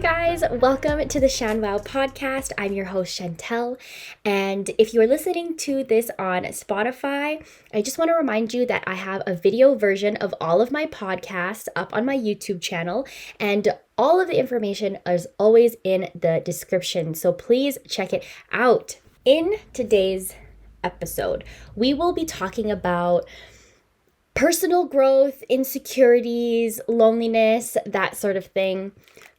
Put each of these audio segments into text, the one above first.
guys, welcome to the Chanwow Podcast. I'm your host Chantel, and if you are listening to this on Spotify, I just want to remind you that I have a video version of all of my podcasts up on my YouTube channel, and all of the information is always in the description, so please check it out. In today's episode, we will be talking about personal growth, insecurities, loneliness, that sort of thing.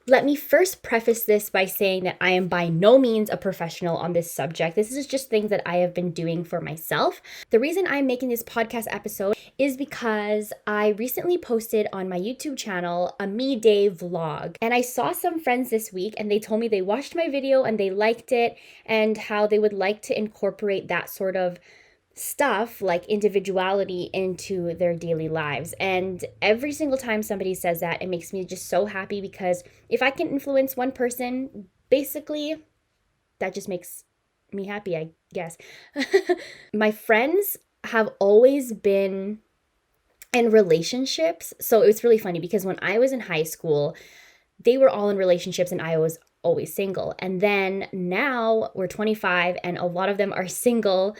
Let me first preface this by saying that I am by no means a professional on this subject. This is just things that I have been doing for myself. The reason I'm making this podcast episode is because I recently posted on my YouTube channel a me day vlog. And I saw some friends this week and they told me they watched my video and they liked it and how they would like to incorporate that sort of stuff like individuality into their daily lives. And every single time somebody says that, it makes me just so happy, because if I can influence one person, basically that just makes me happy, I guess. My friends have always been in relationships, so it was really funny because when I was in high school, they were all in relationships and I was always single. And then now we're 25 and a lot of them are single.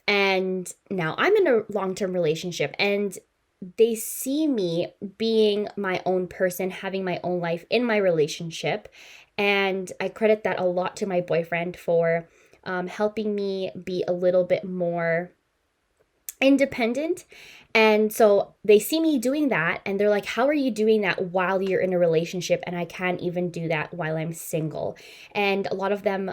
And now I'm in a long-term relationship and they see me being my own person, having my own life in my relationship. And I credit that a lot to my boyfriend for helping me be a little bit more independent. And so they see me doing that and they're like, how are you doing that while you're in a relationship? And I can't even do that while I'm single. And a lot of them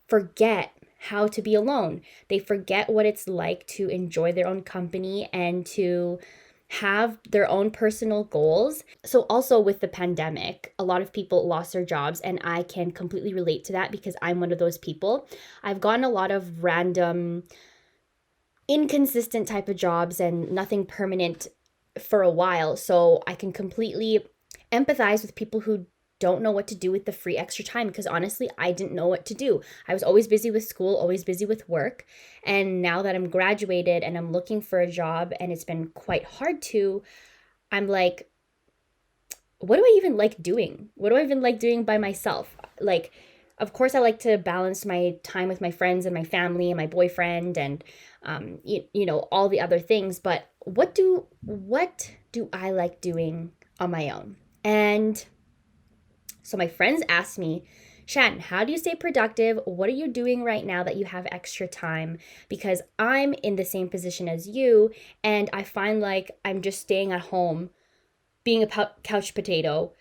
forget how to be alone. They forget what it's like to enjoy their own company and to have their own personal goals. So also with the pandemic, a lot of people lost their jobs, and I can completely relate to that because I'm one of those people. I've gotten a lot of random, inconsistent type of jobs and nothing permanent for a while. So I can completely empathize with people who don't know what to do with the free extra time, because honestly, I didn't know what to do. I was always busy with school, always busy with work. And now that I'm graduated and I'm looking for a job and it's been quite hard to, I'm like, what do I even like doing? What do I even like doing by myself? Like, of course, I like to balance my time with my friends and my family and my boyfriend and, you know, all the other things. But what do I like doing on my own? And so my friends asked me, Shan, how do you stay productive? What are you doing right now that you have extra time? Because I'm in the same position as you, and I find like I'm just staying at home, being a couch potato,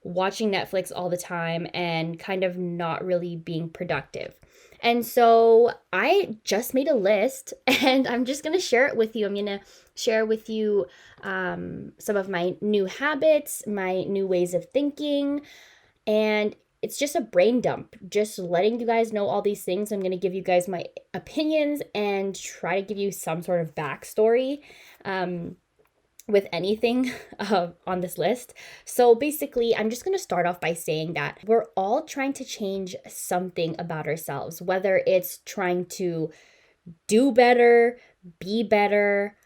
watching Netflix all the time, and kind of not really being productive. And so I just made a list, and I'm just going to share it with you. I'm going to share with you some of my new habits, my new ways of thinking. And it's just a brain dump, just letting you guys know all these things. I'm going to give you guys my opinions and try to give you some sort of backstory with anything on this list. So basically, I'm just going to start off by saying that we're all trying to change something about ourselves, whether it's trying to do better, be better,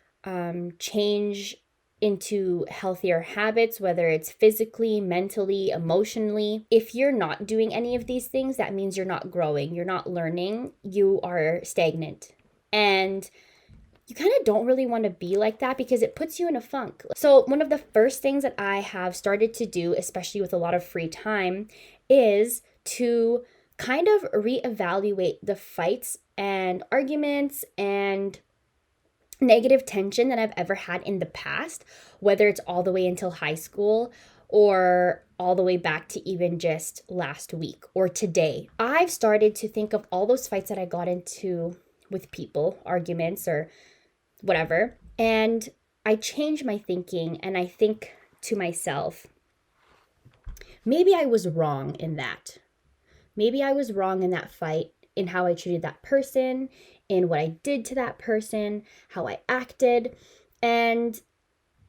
change into healthier habits, whether it's physically, mentally, emotionally. If you're not doing any of these things, that means you're not growing, you're not learning, you are stagnant. And you kind of don't really want to be like that because it puts you in a funk. So one of the first things that I have started to do, especially with a lot of free time, is to kind of reevaluate the fights and arguments and negative tension that I've ever had in the past, whether it's all the way until high school or all the way back to even just last week or today. I've started to think of all those fights that I got into with people, arguments or whatever, and I change my thinking and I think to myself, maybe I was wrong in that. Maybe I was wrong in that fight, in how I treated that person, in what I did to that person, how I acted. And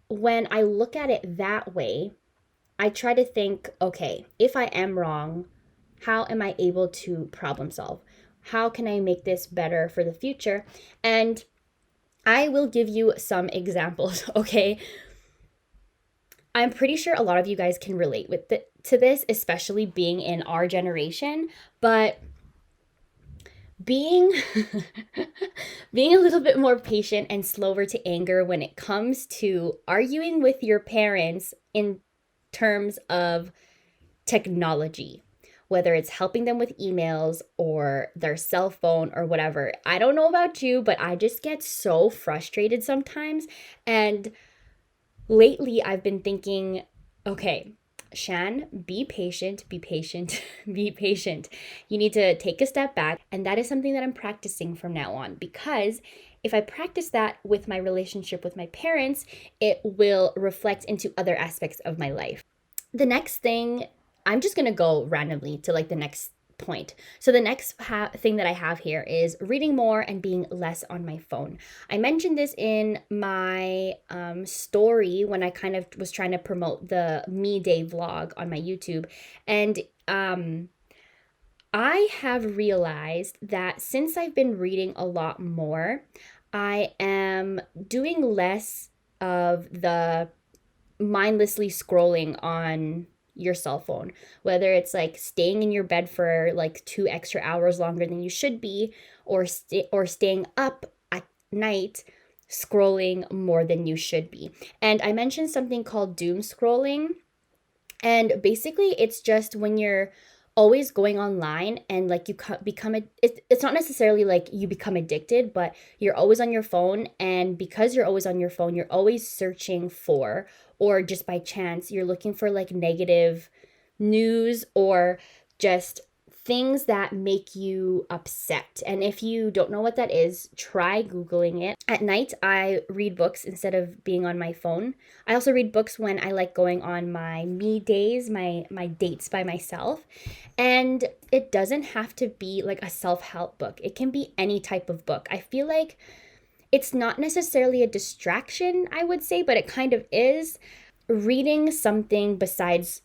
when I look at it that way, I try to think, okay, if I am wrong, how am I able to problem solve? How can I make this better for the future? And I will give you some examples, okay? I'm pretty sure a lot of you guys can relate to this, especially being in our generation, but being being a little bit more patient and slower to anger when it comes to arguing with your parents in terms of technology, whether it's helping them with emails or their cell phone or whatever. I don't know about you, but I just get so frustrated sometimes. And lately I've been thinking, okay, Shan, be patient, be patient, be patient. You need to take a step back. And that is something that I'm practicing from now on, because if I practice that with my relationship with my parents, it will reflect into other aspects of my life. The next thing, I'm just going to go randomly to like the next point. So the next thing that I have here is reading more and being less on my phone. I mentioned this in my story when I kind of was trying to promote the Me Day vlog on my YouTube. And I have realized that since I've been reading a lot more, I am doing less of the mindlessly scrolling on your cell phone, whether it's like staying in your bed for like 2 extra hours longer than you should be, or staying up at night scrolling more than you should be. And I mentioned something called doom scrolling, and basically it's just when you're always going online and like you become it's not necessarily like you become addicted, but you're always on your phone, and because you're always on your phone, you're always searching for, or just by chance you're looking for like negative news or just things that make you upset. And if you don't know what that is, try Googling it. At night, I read books instead of being on my phone. I also read books when I like going on my me days, my dates by myself. And it doesn't have to be like a self-help book. It can be any type of book. I feel like it's not necessarily a distraction, I would say, but it kind of is. Reading something besides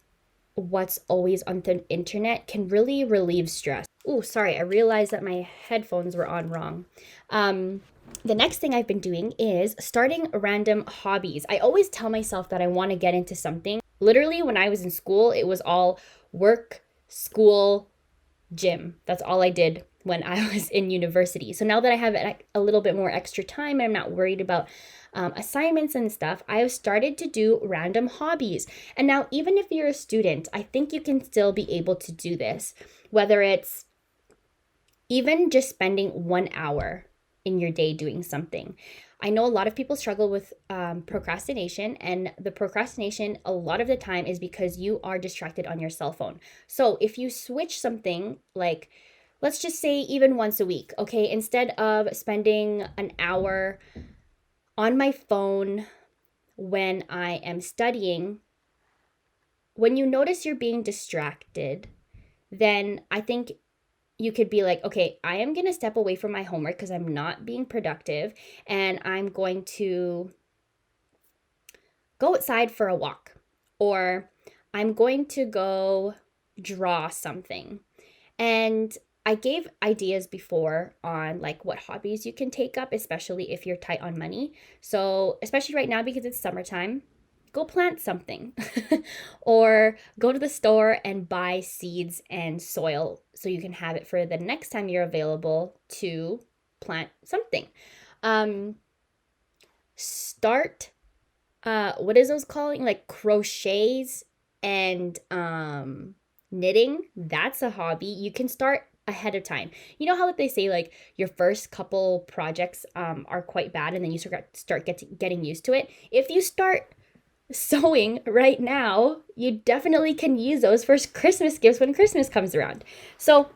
what's always on the internet can really relieve stress. Oh, sorry, I realized that my headphones were on wrong. The next thing I've been doing is starting random hobbies. I always tell myself that I want to get into something. Literally, when I was in school, it was all work, school, gym. That's all I did when I was in university. So now that I have a little bit more extra time and I'm not worried about assignments and stuff, I have started to do random hobbies. And now, even if you're a student, I think you can still be able to do this, whether it's even just spending 1 hour in your day doing something. I know a lot of people struggle with procrastination, and the procrastination a lot of the time is because you are distracted on your cell phone. So if you switch something, like let's just say even once a week, okay, instead of spending an hour on my phone when I am studying, when you notice you're being distracted, then I think you could be like, okay, I am going to step away from my homework because I'm not being productive, and I'm going to go outside for a walk, or I'm going to go draw something. And I gave ideas before on like what hobbies you can take up, especially if you're tight on money. So especially right now, because it's summertime, go plant something or go to the store and buy seeds and soil so you can have it for the next time you're available to plant something. Start, what is those calling? Like crochets and knitting. That's a hobby. You can start ahead of time. You know how like they say like your first couple projects are quite bad, and then you start getting used to it. If you start sewing right now, you definitely can use those for Christmas gifts when Christmas comes around. So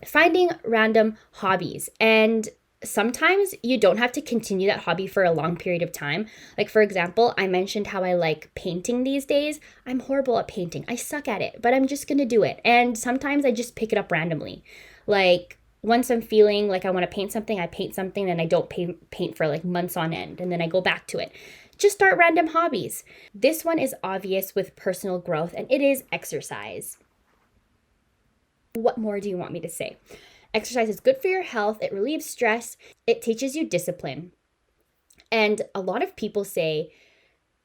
finding random hobbies, and sometimes you don't have to continue that hobby for a long period of time. Like for example, I mentioned how I like painting these days. I'm horrible at painting. I suck at it, but I'm just going to do it. And sometimes I just pick it up randomly. Like once I'm feeling like I want to paint something, I paint something, and I don't paint for like months on end, and then I go back to it. Just start random hobbies. This one is obvious with personal growth, and it is exercise. What more do you want me to say? Exercise is good for your health. It relieves stress. It teaches you discipline. And a lot of people say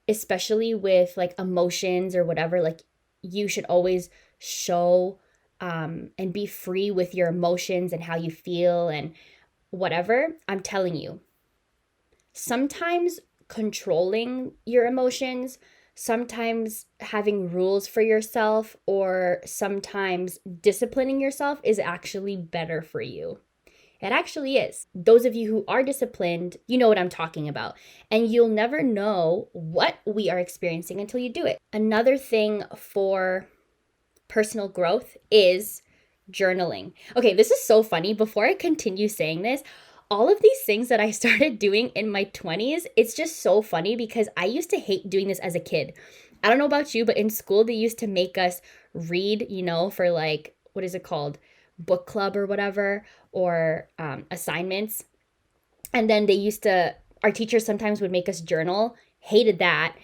especially with like emotions or whatever, like you should always show and be free with your emotions and how you feel and whatever. I'm telling you, sometimes controlling your emotions, sometimes having rules for yourself, or sometimes disciplining yourself is actually better for you. It actually is. Those of you who are disciplined, you know what I'm talking about. And you'll never know what we are experiencing until you do it. Another thing for personal growth is journaling. Okay, this is so funny. Before I continue saying this, all of these things that I started doing in my 20s, it's just so funny because I used to hate doing this as a kid. I don't know about you, but in school, they used to make us read, for like, what is it called? Book club or whatever, or assignments. And then our teachers sometimes would make us journal. Hated that.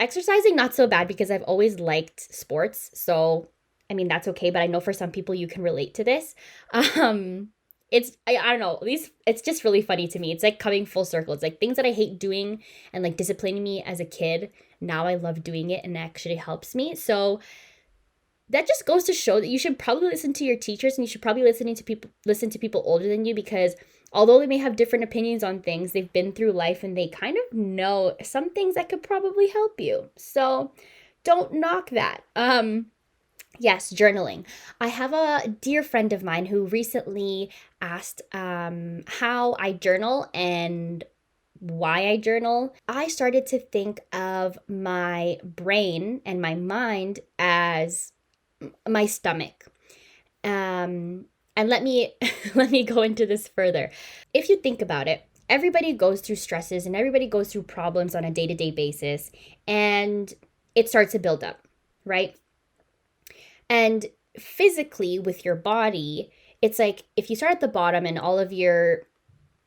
Exercising, not so bad because I've always liked sports. So, I mean, that's okay. But I know for some people you can relate to this. I don't know, it's just really funny to me. It's like coming full circle. It's like things that I hate doing and like disciplining me as a kid. Now I love doing it and it actually helps me. So that just goes to show that you should probably listen to your teachers and you should probably listen to people older than you, because although they may have different opinions on things, they've been through life and they kind of know some things that could probably help you. So don't knock that. Yes, journaling. I have a dear friend of mine who recently asked how I journal and why I journal. I started to think of my brain and my mind as my stomach. And let me let me go into this further. If you think about it, everybody goes through stresses and everybody goes through problems on a day-to-day basis, and it starts to build up, right? And physically with your body, it's like if you start at the bottom and all of your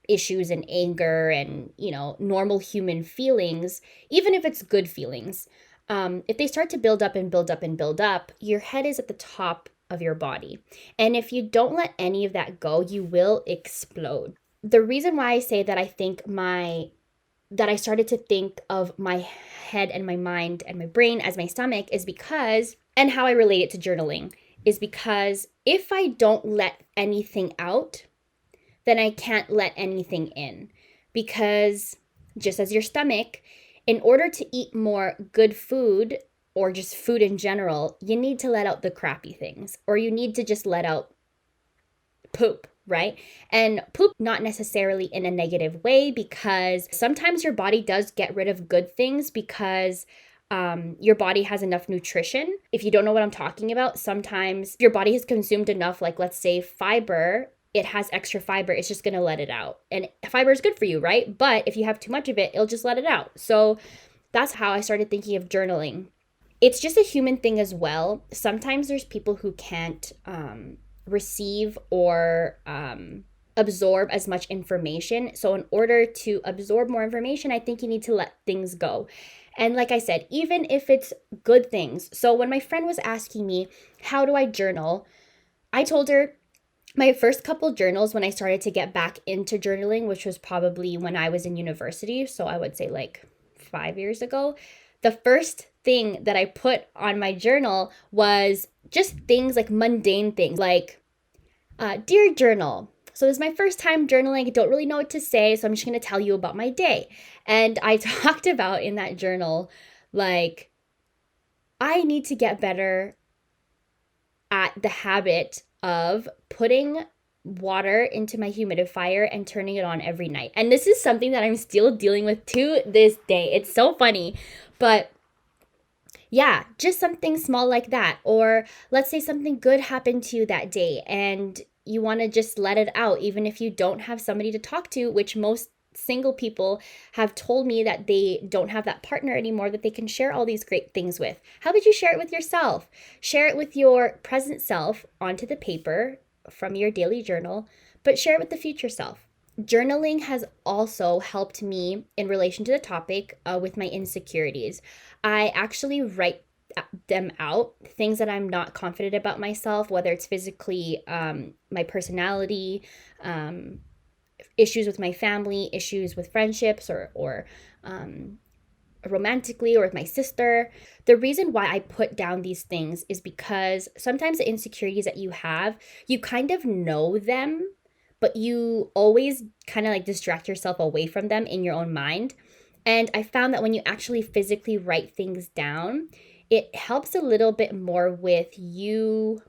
issues and anger and, normal human feelings, even if it's good feelings, if they start to build up and build up and build up, your head is at the top of your body. And if you don't let any of that go, you will explode. The reason why I say that that I started to think of my head and my mind and my brain as my stomach is because, and how I relate it to journaling, is because if I don't let anything out, then I can't let anything in. Because just as your stomach, in order to eat more good food or just food in general, you need to let out the crappy things, or you need to just let out poop, right? And poop, not necessarily in a negative way, because sometimes your body does get rid of good things because your body has enough nutrition. If you don't know what I'm talking about, sometimes your body has consumed enough, like let's say fiber, it has extra fiber, it's just going to let it out. And fiber is good for you, right? But if you have too much of it, it'll just let it out. So that's how I started thinking of journaling. It's just a human thing as well. Sometimes there's people who can't receive or absorb as much information. So in order to absorb more information, I think you need to let things go. And like I said, even if it's good things. So when my friend was asking me, how do I journal? I told her my first couple journals when I started to get back into journaling, which was probably when I was in university. So I would say like 5 years ago. The first thing that I put on my journal was just things like mundane things like, dear journal. So this is my first time journaling. I don't really know what to say, so I'm just going to tell you about my day. And I talked about in that journal, like, I need to get better at the habit of putting water into my humidifier and turning it on every night. And this is something that I'm still dealing with to this day. It's so funny, but yeah, just something small like that. Or let's say something good happened to you that day and you want to just let it out, even if you don't have somebody to talk to, which most single people have told me that they don't have that partner anymore that they can share all these great things with. How about you share it with yourself? Share it with your present self onto the paper from your daily journal, but share it with the future self. Journaling has also helped me in relation to the topic with my insecurities. I actually write them out, things that I'm not confident about myself, whether it's physically, my personality, issues with my family, issues with friendships, or romantically or with my sister. The reason why I put down these things is because sometimes the insecurities that you have, you kind of know them, but you always kind of like distract yourself away from them in your own mind. And I found that when you actually physically write things down, it helps a little bit more with you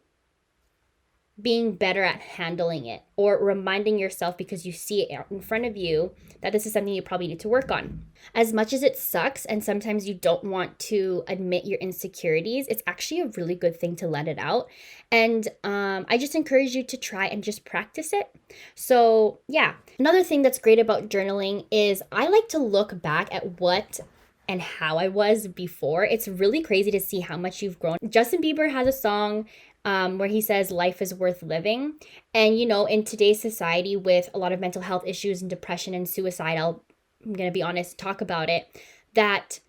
being better at handling it, or reminding yourself, because you see it out in front of you, that this is something you probably need to work on. As much as it sucks and sometimes you don't want to admit your insecurities, it's actually a really good thing to let it out. And I just encourage you to try and just practice it. So yeah, another thing that's great about journaling is I like to look back at what and how I was before. It's really crazy to see how much you've grown. Justin Bieber has a song where he says life is worth living. And, you know, in today's society with a lot of mental health issues and depression and suicide, I'm going to be honest, talk about it, that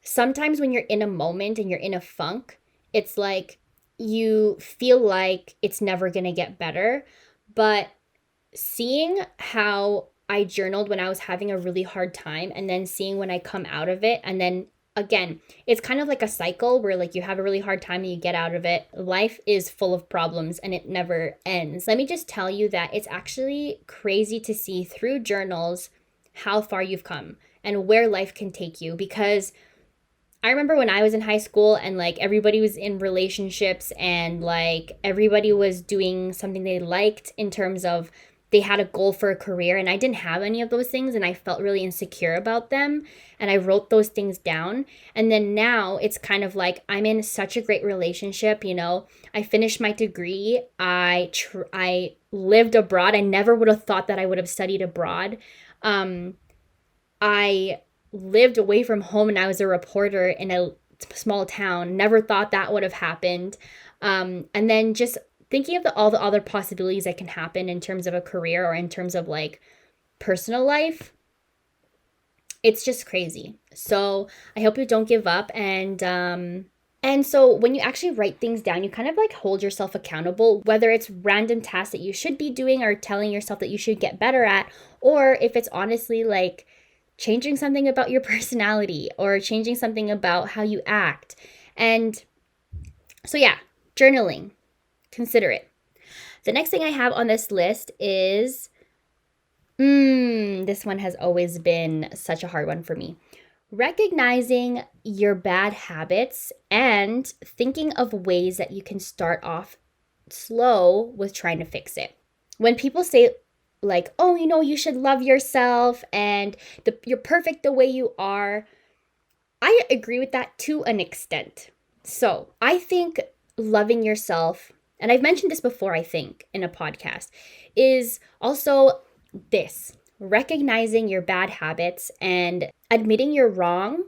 sometimes when you're in a moment and you're in a funk, it's like you feel like it's never going to get better. But seeing how I journaled when I was having a really hard time, and then seeing when I come out of it, and then again, it's kind of like a cycle where like you have a really hard time and you get out of it. Life is full of problems and it never ends. Let me just tell you that it's actually crazy to see through journals how far you've come and where life can take you. Because I remember when I was in high school and like everybody was in relationships and like everybody was doing something they liked in terms of they had a goal for a career, and I didn't have any of those things, and I felt really insecure about them, and I wrote those things down. And then now it's kind of like I'm in such a great relationship, you know. I finished my degree. I lived abroad. I never would have thought that I would have studied abroad. I lived away from home and I was a reporter in a small town. Never thought that would have happened. And then just thinking of all the other possibilities that can happen in terms of a career or in terms of like personal life, it's just crazy. So I hope you don't give up. And so when you actually write things down, you kind of like hold yourself accountable, whether it's random tasks that you should be doing or telling yourself that you should get better at, or if it's honestly like changing something about your personality or changing something about how you act. And so yeah, journaling. Consider it. The next thing I have on this list is, this one has always been such a hard one for me. Recognizing your bad habits and thinking of ways that you can start off slow with trying to fix it. When people say like, oh, you know, you should love yourself and you're perfect the way you are, I agree with that to an extent. So I think loving yourself, and I've mentioned this before, I think, in a podcast, is also this: recognizing your bad habits and admitting you're wrong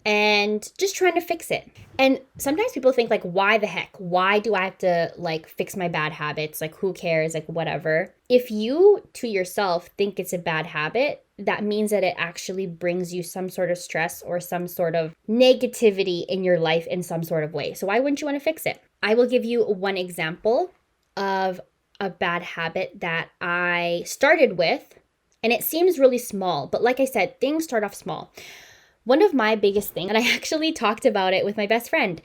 and just trying to fix it. And sometimes people think like, why the heck? Why do I have to like fix my bad habits? Like, who cares? Like, whatever. If you to yourself think it's a bad habit, that means that it actually brings you some sort of stress or some sort of negativity in your life in some sort of way. So why wouldn't you want to fix it? I will give you one example of a bad habit that I started with, and it seems really small, but like I said, things start off small. One of my biggest things, and I actually talked about it with my best friend,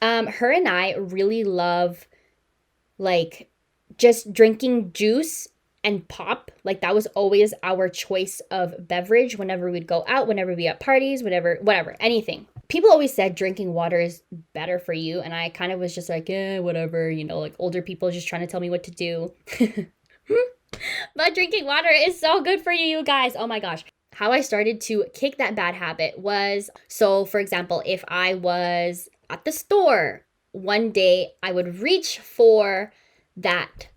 her and I really love like just drinking juice and pop. Like that was always our choice of beverage whenever we'd go out, whenever we at parties, whatever, anything. People always said drinking water is better for you, and I kind of was just like, whatever, you know, like older people just trying to tell me what to do. But drinking water is so good for you guys. Oh my gosh. How I started to kick that bad habit was, so for example, if I was at the store one day, I would reach for that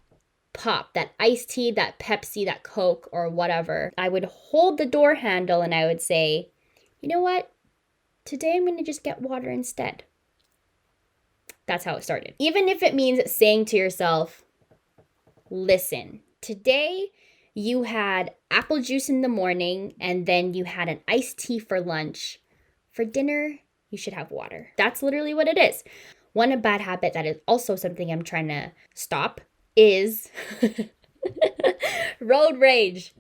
pop, that iced tea, that Pepsi, that Coke, or whatever. I would hold the door handle and I would say, you know what? Today I'm going to just get water instead. That's how it started. Even if it means saying to yourself, listen, today you had apple juice in the morning and then you had an iced tea for lunch. For dinner, you should have water. That's literally what it is. One bad habit that is also something I'm trying to stop is road rage.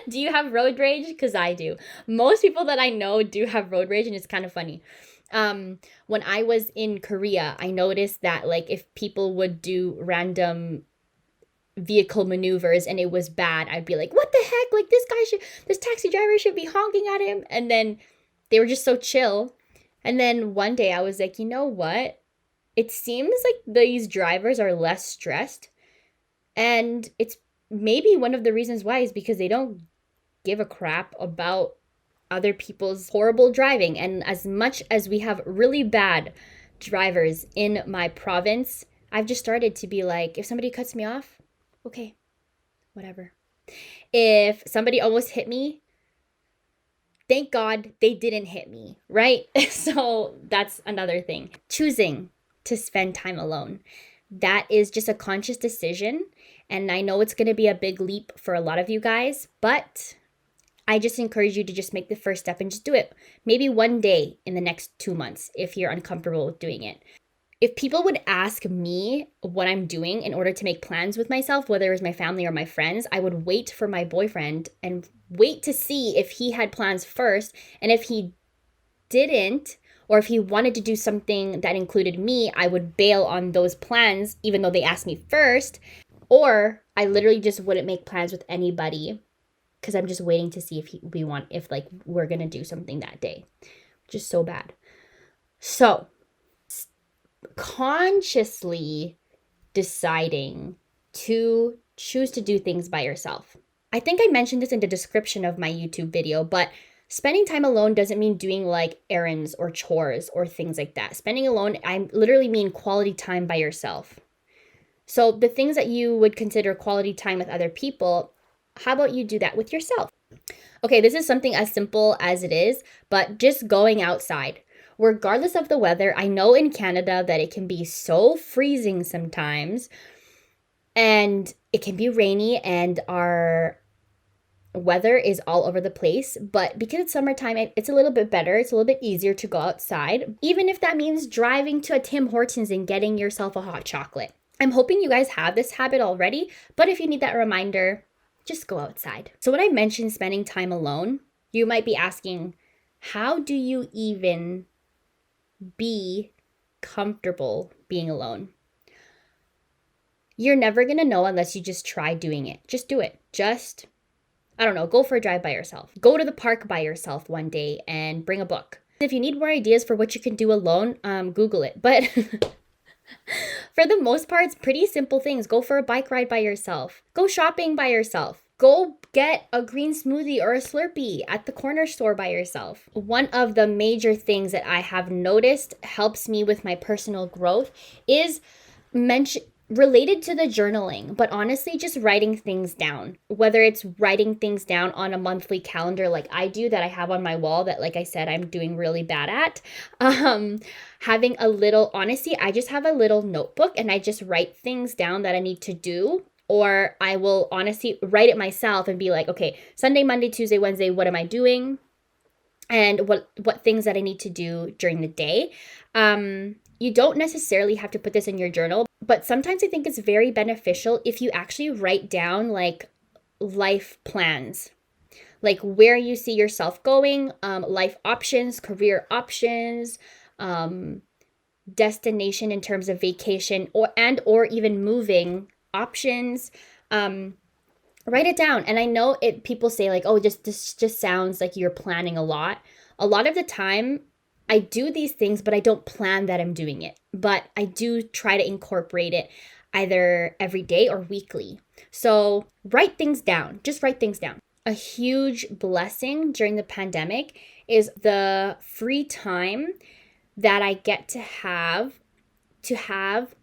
Do you have road rage? Because I do. Most people that I know do have road rage, and it's kind of funny. When I was in Korea, I noticed that like if people would do random vehicle maneuvers and it was bad, I'd be like, what the heck? Like this taxi driver should be honking at him. And then they were just so chill. And then one day I was like, you know what? It seems like these drivers are less stressed. And it's maybe one of the reasons why is because they don't give a crap about other people's horrible driving. And as much as we have really bad drivers in my province, I've just started to be like, if somebody cuts me off, okay, whatever. If somebody almost hit me, thank God they didn't hit me, right? So that's another thing. Choosing to spend time alone. That is just a conscious decision. And I know it's going to be a big leap for a lot of you guys, but I just encourage you to just make the first step and just do it. Maybe one day in the next 2 months if you're uncomfortable with doing it. If people would ask me what I'm doing in order to make plans with myself, whether it was my family or my friends, I would wait for my boyfriend and wait to see if he had plans first. And if he didn't, or if he wanted to do something that included me, I would bail on those plans, even though they asked me first. Or I literally just wouldn't make plans with anybody because I'm just waiting to see if we're going to do something that day, which is so bad. So consciously deciding to choose to do things by yourself. I think I mentioned this in the description of my YouTube video, but spending time alone doesn't mean doing like errands or chores or things like that. Spending alone, I literally mean quality time by yourself. So the things that you would consider quality time with other people, how about you do that with yourself? Okay, this is something as simple as it is, but just going outside. Regardless of the weather, I know in Canada that it can be so freezing sometimes and it can be rainy and our weather is all over the place, but because it's summertime, it's a little bit better. It's a little bit easier to go outside, even if that means driving to a Tim Hortons and getting yourself a hot chocolate. I'm hoping you guys have this habit already, but if you need that reminder, just go outside. So when I mentioned spending time alone, you might be asking, how do you even be comfortable being alone? You're never going to know unless you just try doing it. Just do it. I don't know, go for a drive by yourself. Go to the park by yourself one day and bring a book. If you need more ideas for what you can do alone, Google it. But for the most part, it's pretty simple things. Go for a bike ride by yourself. Go shopping by yourself. Go get a green smoothie or a Slurpee at the corner store by yourself. One of the major things that I have noticed helps me with my personal growth is related to the journaling, but honestly, just writing things down. Whether it's writing things down on a monthly calendar like I do that I have on my wall that, like I said, I'm doing really bad at. Having a little, honestly, I just have a little notebook and I just write things down that I need to do. Or I will honestly write it myself and be like, okay, Sunday, Monday, Tuesday, Wednesday, what am I doing? And what things that I need to do during the day. You don't necessarily have to put this in your journal, but sometimes I think it's very beneficial if you actually write down like life plans, like where you see yourself going, life options, career options, destination in terms of vacation or even moving options. Write it down. And I know people say like, oh, this just sounds like you're planning a lot. A lot of the time I do these things, but I don't plan that I'm doing it. But I do try to incorporate it either every day or weekly. So write things down. Just write things down. A huge blessing during the pandemic is the free time that I get to have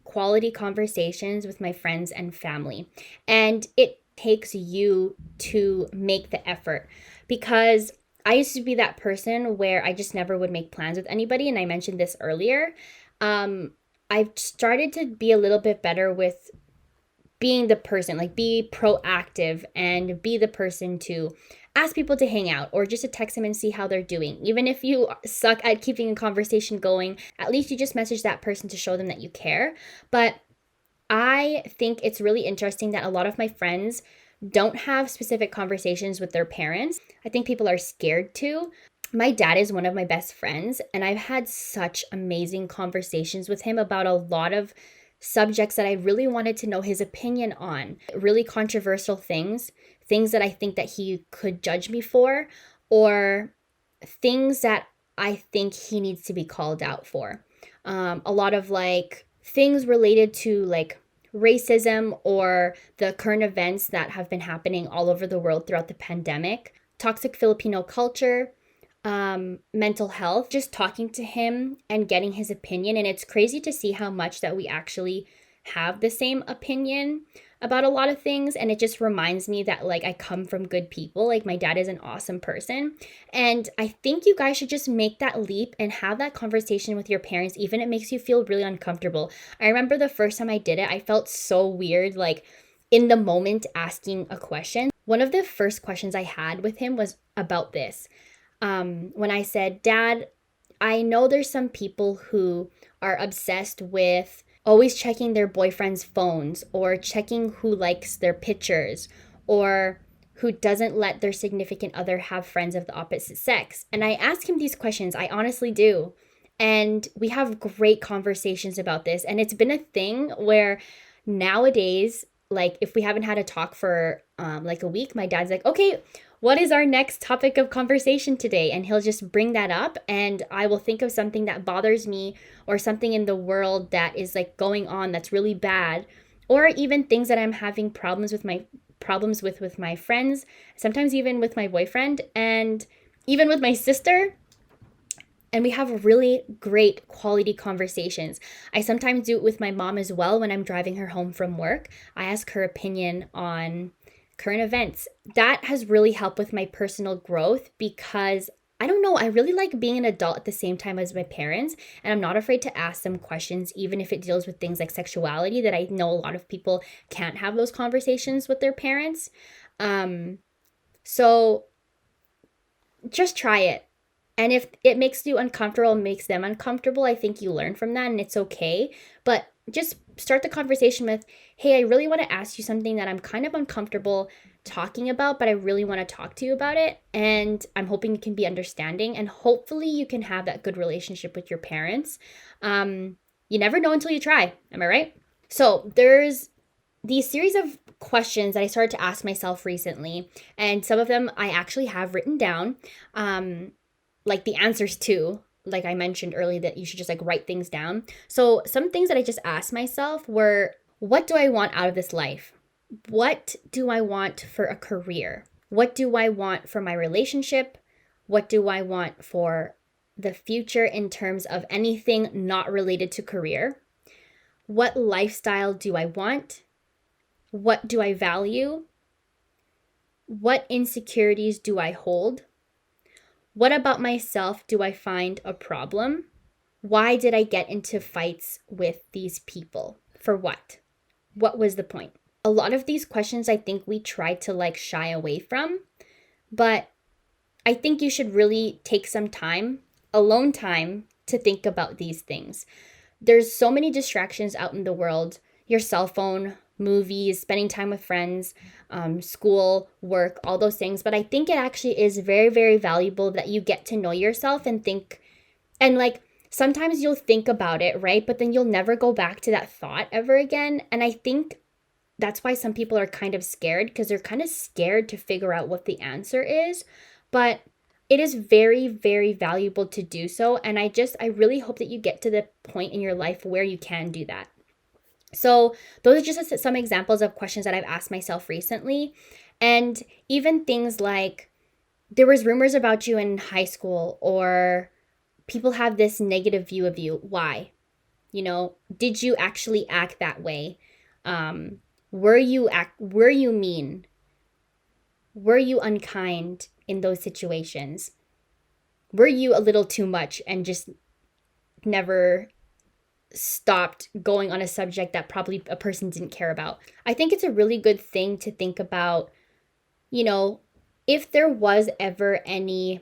quality conversations with my friends and family. And it takes you to make the effort, because I used to be that person where I just never would make plans with anybody. And I mentioned this earlier. I've started to be a little bit better with being the person, like be proactive and be the person to ask people to hang out or just to text them and see how they're doing. Even if you suck at keeping a conversation going, at least you just message that person to show them that you care. But I think it's really interesting that a lot of my friends don't have specific conversations with their parents. I think people are scared to. My dad is one of my best friends, and I've had such amazing conversations with him about a lot of subjects that I really wanted to know his opinion on. Really controversial things that I think that he could judge me for, or things that I think he needs to be called out for. A lot of like things related to like racism or the current events that have been happening all over the world throughout the pandemic, toxic Filipino culture, mental health, just talking to him and getting his opinion. And it's crazy to see how much that we actually have the same opinion about a lot of things. And it just reminds me that like I come from good people. Like my dad is an awesome person. And I think you guys should just make that leap and have that conversation with your parents, even if it makes you feel really uncomfortable. I remember the first time I did it, I felt so weird, like in the moment asking a question. One of the first questions I had with him was about this. When I said, Dad, I know there's some people who are obsessed with always checking their boyfriend's phones or checking who likes their pictures or who doesn't let their significant other have friends of the opposite sex. And I ask him these questions. I honestly do. And we have great conversations about this. And it's been a thing where nowadays, like if we haven't had a talk for like a week, my dad's like, okay, what is our next topic of conversation today? And he'll just bring that up and I will think of something that bothers me or something in the world that is like going on that's really bad, or even things that I'm having problems with my friends, sometimes even with my boyfriend and even with my sister. And we have really great quality conversations. I sometimes do it with my mom as well when I'm driving her home from work. I ask her opinion on current events. That has really helped with my personal growth because I don't know, I really like being an adult at the same time as my parents, and I'm not afraid to ask them questions, even if it deals with things like sexuality that I know a lot of people can't have those conversations with their parents. So just try it. And if it makes you uncomfortable, makes them uncomfortable, I think you learn from that and it's okay. But just start the conversation with, hey, I really want to ask you something that I'm kind of uncomfortable talking about, but I really want to talk to you about it. And I'm hoping you can be understanding and hopefully you can have that good relationship with your parents. You never know until you try. Am I right? So there's these series of questions that I started to ask myself recently. And some of them I actually have written down. Like the answers to, like I mentioned earlier, that you should just like write things down. So some things that I just asked myself were, what do I want out of this life? What do I want for a career? What do I want for my relationship? What do I want for the future in terms of anything not related to career? What lifestyle do I want? What do I value? What insecurities do I hold? What about myself do I find a problem? Why did I get into fights with these people? For what? What was the point? A lot of these questions I think we try to like shy away from, but I think you should really take some time, alone time, to think about these things. There's so many distractions out in the world, your cell phone, movies, spending time with friends, school, work, all those things. But I think it actually is very, very valuable that you get to know yourself and think, and like sometimes you'll think about it, right? But then you'll never go back to that thought ever again. And I think that's why some people are kind of scared, because they're kind of scared to figure out what the answer is. But it is very, very valuable to do so. And I really hope that you get to the point in your life where you can do that. So those are just some examples of questions that I've asked myself recently. And even things like, there was rumors about you in high school, or people have this negative view of you. Why? You know, did you actually act that way? Were you mean? Were you unkind in those situations? Were you a little too much and just never stopped going on a subject that probably a person didn't care about? I think it's a really good thing to think about, you know, if there was ever any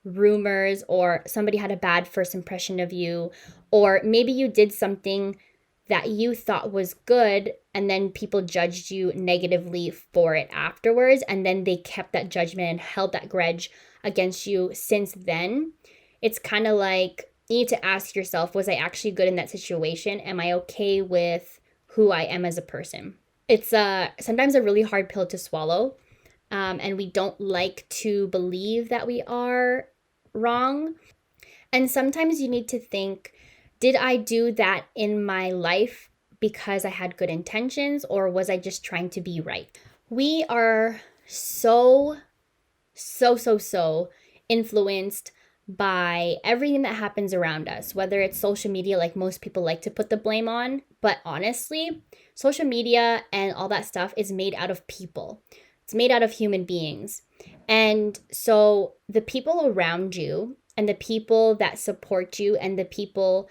rumors or somebody had a bad first impression of you, or maybe you did something that you thought was good and then people judged you negatively for it afterwards, and then they kept that judgment and held that grudge against you since then, it's kind of like you need to ask yourself, was I actually good in that situation? Am I okay with who I am as a person? It's sometimes a really hard pill to swallow, and we don't like to believe that we are wrong. And sometimes you need to think, did I do that in my life because I had good intentions, or was I just trying to be right? We are so influenced by everything that happens around us, whether it's social media, like most people like to put the blame on. But honestly, social media and all that stuff is made out of people. It's made out of human beings. And so the people around you and the people that support you and the people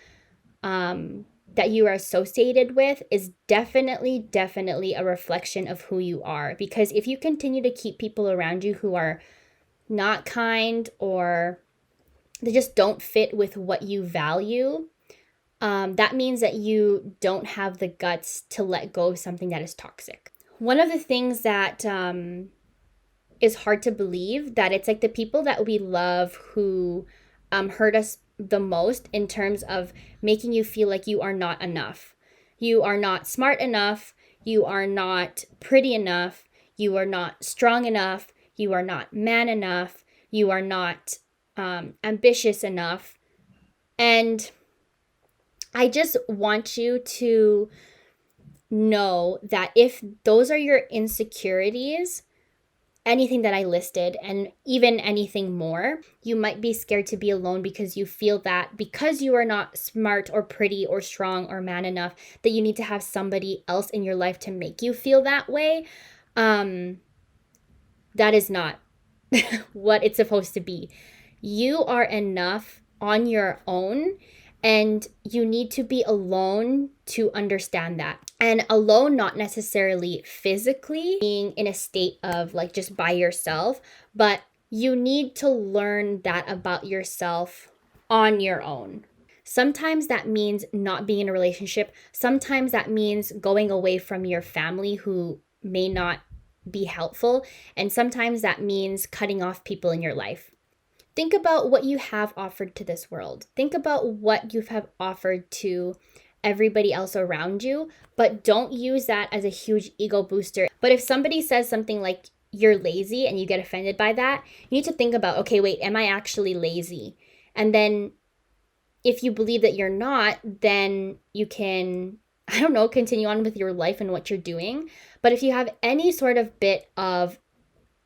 that you are associated with is definitely a reflection of who you are. Because if you continue to keep people around you who are not kind, or they just don't fit with what you value, that means that you don't have the guts to let go of something that is toxic. One of the things that is hard to believe, that it's like the people that we love who hurt us the most in terms of making you feel like you are not enough. You are not smart enough. You are not pretty enough. You are not strong enough. You are not man enough. You are not ambitious enough. And I just want you to know that if those are your insecurities, anything that I listed and even anything more, you might be scared to be alone because you feel that because you are not smart or pretty or strong or man enough, that you need to have somebody else in your life to make you feel that way. That is not what it's supposed to be. You are enough on your own, and you need to be alone to understand that. And alone, not necessarily physically being in a state of like just by yourself, but you need to learn that about yourself on your own. Sometimes that means not being in a relationship. Sometimes that means going away from your family who may not be helpful. And sometimes that means cutting off people in your life. Think about what you have offered to this world. Think about what you have offered to everybody else around you, but don't use that as a huge ego booster. But if somebody says something like you're lazy and you get offended by that, you need to think about, okay, wait, am I actually lazy? And then if you believe that you're not, then you can, I don't know, continue on with your life and what you're doing. But if you have any sort of bit of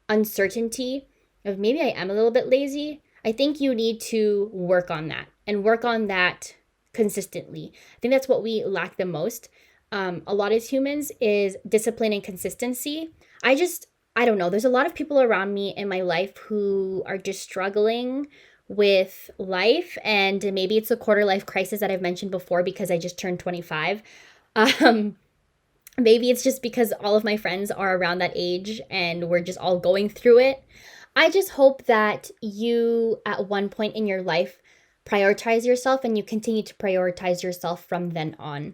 uncertainty of maybe I am a little bit lazy, I think you need to work on that and work on that consistently. I think that's what we lack the most. A lot as humans is discipline and consistency. I don't know. There's a lot of people around me in my life who are just struggling with life, and maybe it's a quarter life crisis that I've mentioned before because I just turned 25. Maybe it's just because all of my friends are around that age and we're just all going through it. I just hope that you, at one point in your life, prioritize yourself and you continue to prioritize yourself from then on.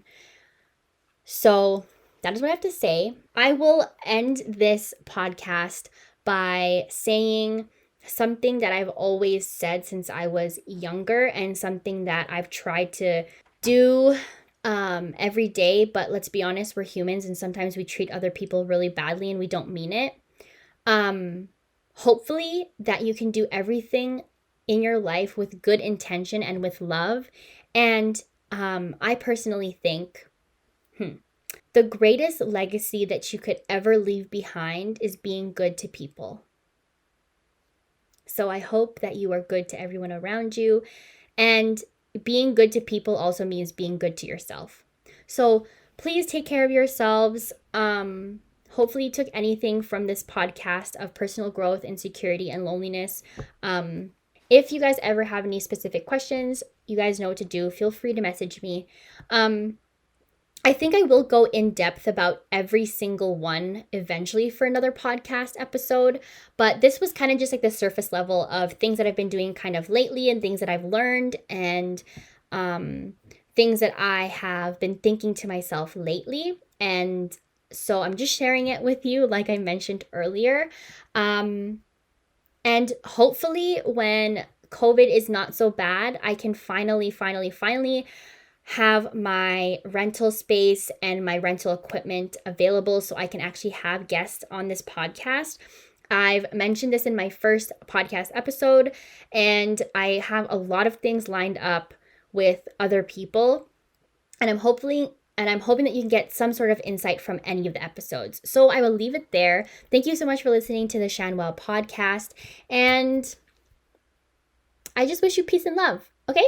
So that is what I have to say. I will end this podcast by saying something that I've always said since I was younger and something that I've tried to do every day. But let's be honest, we're humans and sometimes we treat other people really badly and we don't mean it. Hopefully that you can do everything in your life with good intention and with love. And I personally think the greatest legacy that you could ever leave behind is being good to people. So I hope that you are good to everyone around you. And being good to people also means being good to yourself. So please take care of yourselves. Hopefully you took anything from this podcast of personal growth, insecurity, and loneliness. If you guys ever have any specific questions, you guys know what to do. Feel free to message me. I think I will go in depth about every single one eventually for another podcast episode, but this was kind of just like the surface level of things that I've been doing kind of lately and things that I've learned and things that I have been thinking to myself lately. And so I'm just sharing it with you, like I mentioned earlier. And hopefully when COVID is not so bad, I can finally have my rental space and my rental equipment available so I can actually have guests on this podcast. I've mentioned this in my first podcast episode, and I have a lot of things lined up with other people, and I'm hoping that you can get some sort of insight from any of the episodes. So I will leave it there. Thank you so much for listening to the Chanwow podcast, and I just wish you peace and love. Okay?